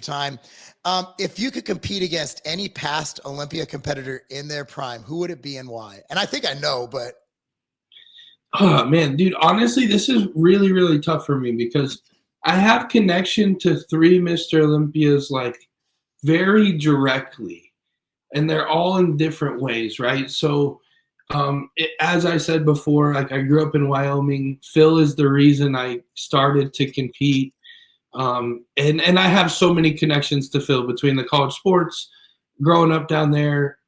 time. If you could compete against any past Olympia competitor in their prime, who would it be and why? And I think I know, but oh man, dude, honestly, this is really, really tough for me because I have connection to 3 Mr. Olympias like very directly, and they're all in different ways, right? So as I said before, like I grew up in Wyoming. Phil is the reason I started to compete. And I have so many connections to Phil between the college sports, growing up down there.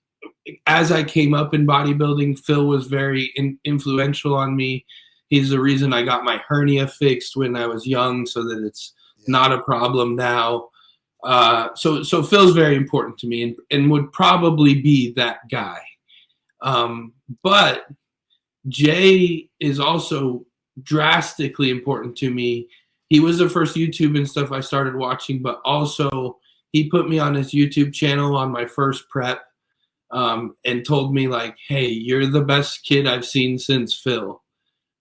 As I came up in bodybuilding, Phil was very influential on me. He's the reason I got my hernia fixed when I was young, so that it's not a problem now. So Phil's very important to me, and would probably be that guy. But Jay is also drastically important to me. He was the first YouTube and stuff I started watching, but also he put me on his YouTube channel on my first prep, and told me like, hey, you're the best kid I've seen since Phil,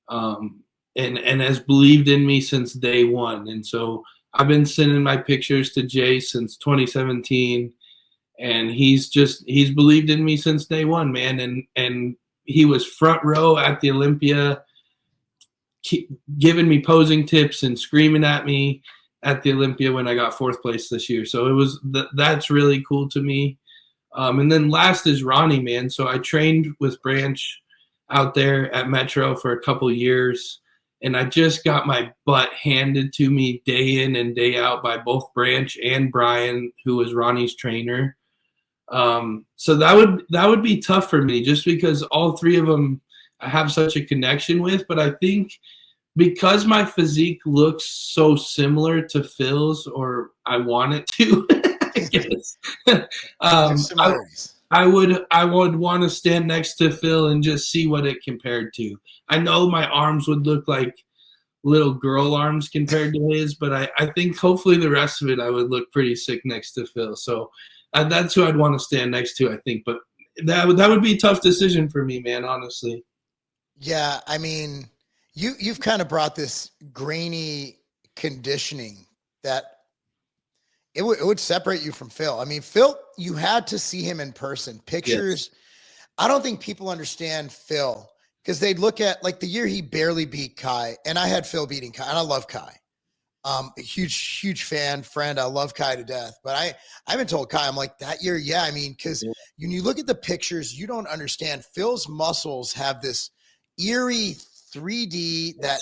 and has believed in me since day one. And so I've been sending my pictures to Jay since 2017, and he's believed in me since day one, man. And he was front row at the Olympia, giving me posing tips and screaming at me at the Olympia when I got 4th place this year. So it was that's really cool to me. And then last is Ronnie, man. So I trained with Branch out there at Metro for a couple years, and I just got my butt handed to me day in and day out by both Branch and Brian, who was Ronnie's trainer. So that would be tough for me, just because all 3 of them I have such a connection with. But I think because my physique looks so similar to Phil's, or I want it to, I guess. I would want to stand next to Phil and just see what it compared to. I know my arms would look like little girl arms compared to his, but I think hopefully the rest of it I would look pretty sick next to Phil. So that's who I'd want to stand next to, I think. But that would be a tough decision for me, man, honestly. yeah, I mean, you've kind of brought this grainy conditioning that it would separate you from Phil. I mean, Phil, you had to see him in person. Pictures. Yes. I don't think people understand Phil, because they'd look at like the year he barely beat Kai, and I had Phil beating Kai, and I love Kai. A huge friend. I love Kai to death. But I haven't told Kai, I'm like, that year, yeah. I mean, because when you look at the pictures, you don't understand. Phil's muscles have this eerie 3D that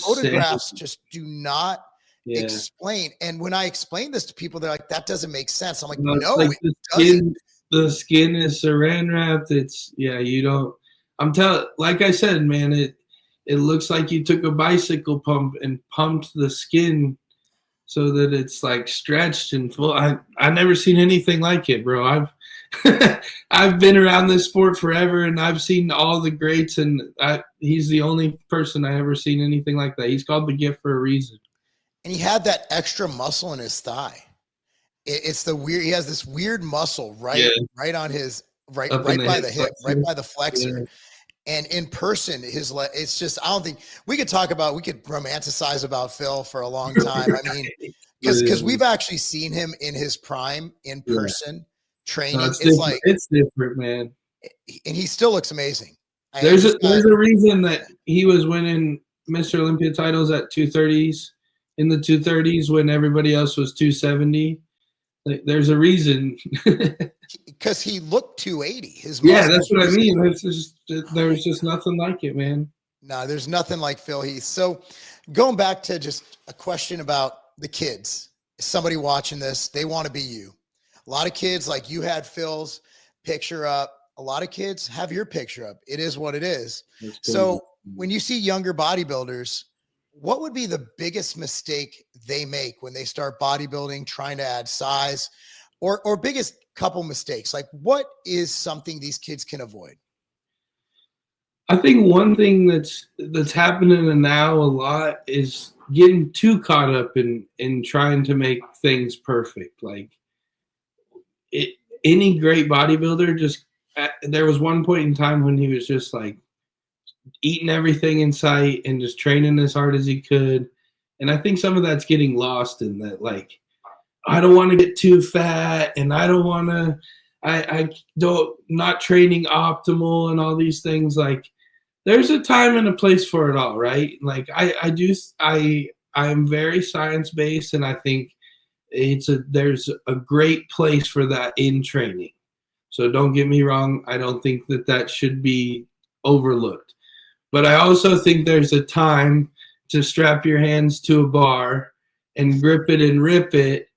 photographs just do not explain. And when I explain this to people, they're like, that doesn't make sense. I'm like, no, like it doesn't. The skin is saran wrapped. It's you don't. I'm telling, like I said, man, it looks like you took a bicycle pump and pumped the skin so that it's like stretched and full. I've never seen anything like it, bro. I've been around this sport forever, and I've seen all the greats, and he's the only person I ever seen anything like that. He's called the gift for a reason. And he had that extra muscle in his thigh. It's the weird. He has this weird muscle right on his right by the hip, right by the flexor. Yeah. And in person, it's just, I don't think we could romanticize about Phil for a long time. I mean, because we've actually seen him in his prime in person training. No, it's different, man. And he still looks amazing. There's a reason that he was winning Mr. Olympia titles at 230s, in the 230s, when everybody else was 270. There's a reason. Because he looked 280. That's what I mean. There's just nothing like it, man. No, there's nothing like Phil Heath. So going back to just a question about the kids, somebody watching this, they want to be you. A lot of kids, like you had Phil's picture up. A lot of kids have your picture up. It is what it is. So when you see younger bodybuilders, what would be the biggest mistake they make when they start bodybuilding, trying to add size, or biggest couple mistakes? Like, what is something these kids can avoid? I think one thing that's happening now a lot is getting too caught up in trying to make things perfect. Like any great bodybuilder, there was one point in time when he was just like eating everything in sight and just training as hard as he could. And I think some of that's getting lost in that, like, I don't want to get too fat, and I don't want to, I don't, not training optimal and all these things. Like, there's a time and a place for it all, right? Like, I'm very science-based, and I think there's a great place for that in training. So don't get me wrong, I don't think that should be overlooked. But I also think there's a time to strap your hands to a bar and grip it and rip it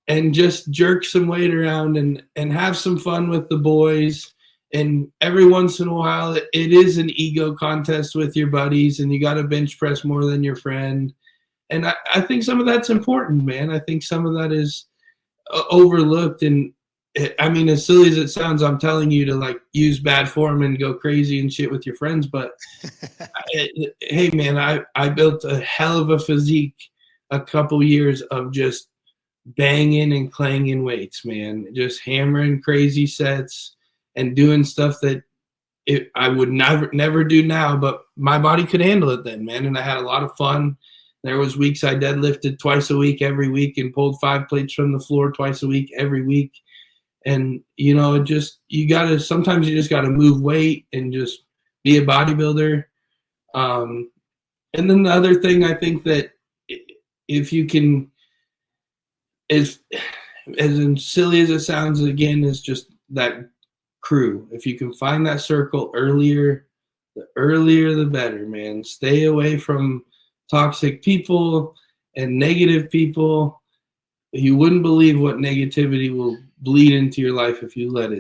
and just jerk some weight around and have some fun with the boys. And every once in a while, it is an ego contest with your buddies, and you got to bench press more than your friend. And I think some of that's important, man. I think some of that is overlooked. And I mean, as silly as it sounds, I'm telling you to like use bad form and go crazy and shit with your friends. But hey, man, I built a hell of a physique a couple years of just banging and clanging weights, man. Just hammering crazy sets and doing stuff that I would never do now, but my body could handle it then, man. And I had a lot of fun. There was weeks I deadlifted twice a week, every week, and pulled 5 plates from the floor twice a week, every week. And, you know, sometimes you just got to move weight and just be a bodybuilder. And then the other thing I think that if you can, as silly as it sounds, again, is just that crew. If you can find that circle earlier, the earlier the better, man. Stay away from toxic people and negative people. You wouldn't believe what negativity will bleed into your life if you let it.